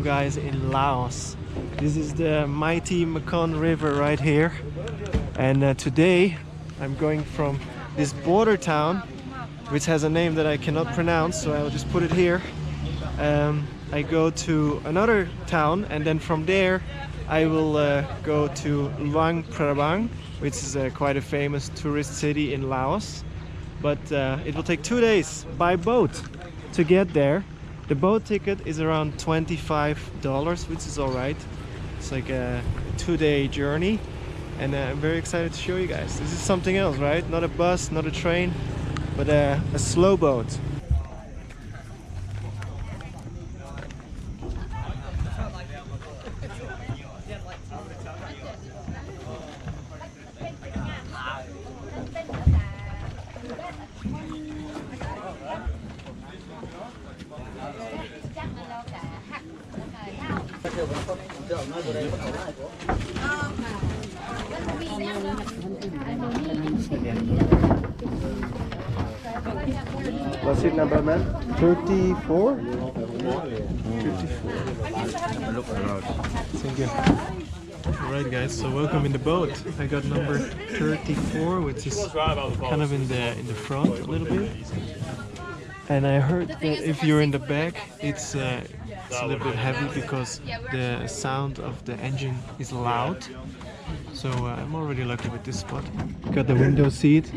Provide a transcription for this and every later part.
guys in Laos. This is the mighty Mekong River right here, and today I'm going from this border town which has a name that I cannot pronounce, so I'll just put it here. I go to another town, and then from there I will go to Luang Prabang, which is quite a famous tourist city in Laos. But it will take 2 days by boat to get there. The boat ticket is around $25, which is alright. It's like a 2-day journey, and I'm very excited to show you guys. This is something else, right? Not a bus, not a train, but a slow boat. What's it number, man? 34? 34. Look around. Thank you. Alright guys, so welcome in the boat. I got number 34, which is kind of in the front a little bit. And I heard that if you're in the back, it's a little bit heavy because the sound of the engine is loud. So I'm already lucky with this spot. Got the window seat.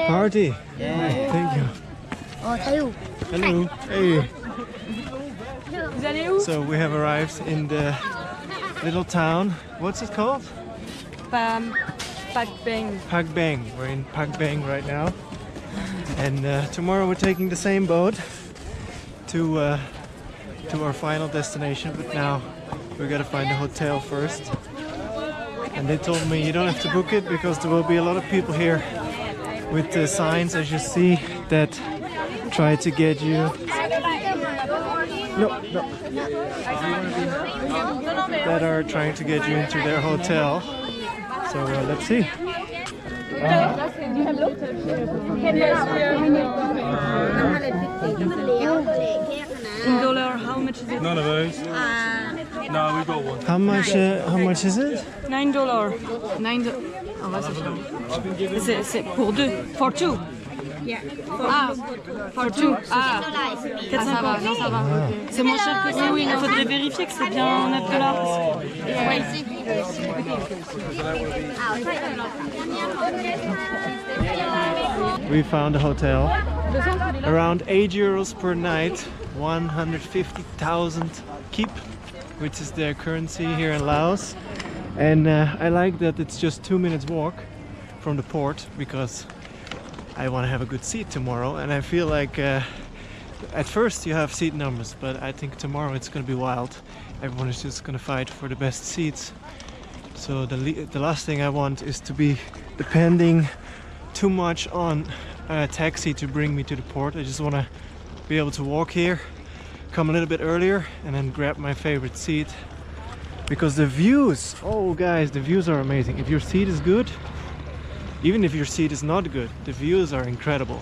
Party! Yeah. Thank you. Oh, hello. Hello. Hey. So we have arrived in the little town. What's it called? Pak Beng. Pak Beng. We're in Pak Beng right now. And tomorrow we're taking the same boat to our final destination. But now we gotta find a hotel first. And they told me you don't have to book it because there will be a lot of people here with the signs, as you see, that try to get you. No. That are trying to get you into their hotel. So let's see. In dollar, how much is it? None of those. No, we got one. How much is it? $9. $9. Ah ouais, c'est pour deux. For two. Yeah. Ah, for two. Ah, ça va, non, ça va. C'est moins cher que ça. Oui, il faudrait vérifier que c'est bien $9. We found a hotel. Around €8 per night, 150,000 kip, which is their currency here in Laos. And I like that it's just 2 minutes walk from the port because I want to have a good seat tomorrow. And I feel like at first you have seat numbers, but I think tomorrow it's going to be wild. Everyone is just going to fight for the best seats. So the last thing I want is to be depending too much on a taxi to bring me to the port. I just want to be able to walk here, come a little bit earlier, and then grab my favorite seat. Because the views, oh guys, the views are amazing. If your seat is good, even if your seat is not good, the views are incredible.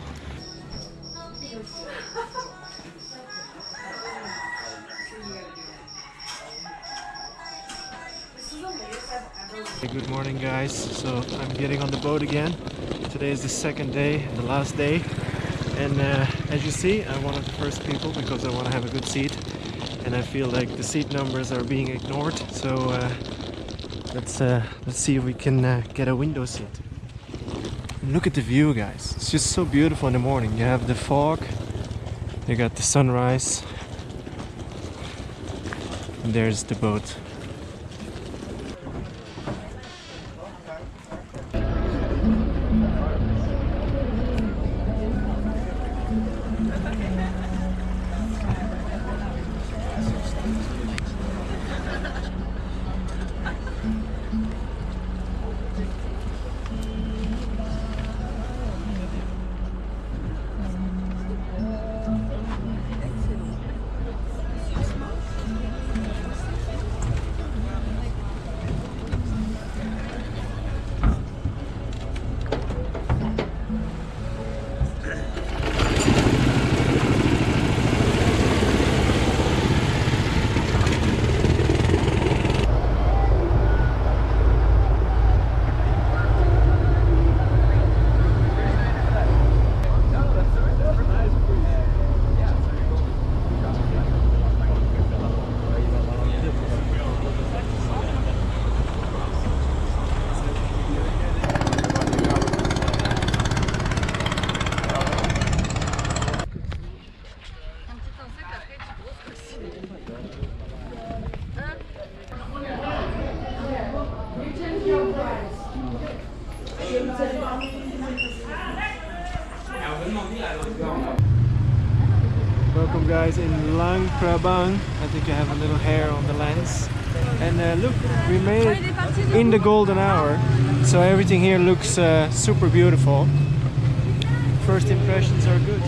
Good morning guys, so I'm getting on the boat again. Today is the second day, the last day. And as you see, I'm one of the first people because I want to have a good seat. And I feel like the seat numbers are being ignored, so let's see if we can get a window seat. And look at the view, guys. It's just so beautiful in the morning. You have the fog, you got the sunrise, and there's the boat. welcome guys in Luang Prabang. I think I have a little hair on the lens. And look, we made it in the golden hour. So everything here looks super beautiful. First impressions are good.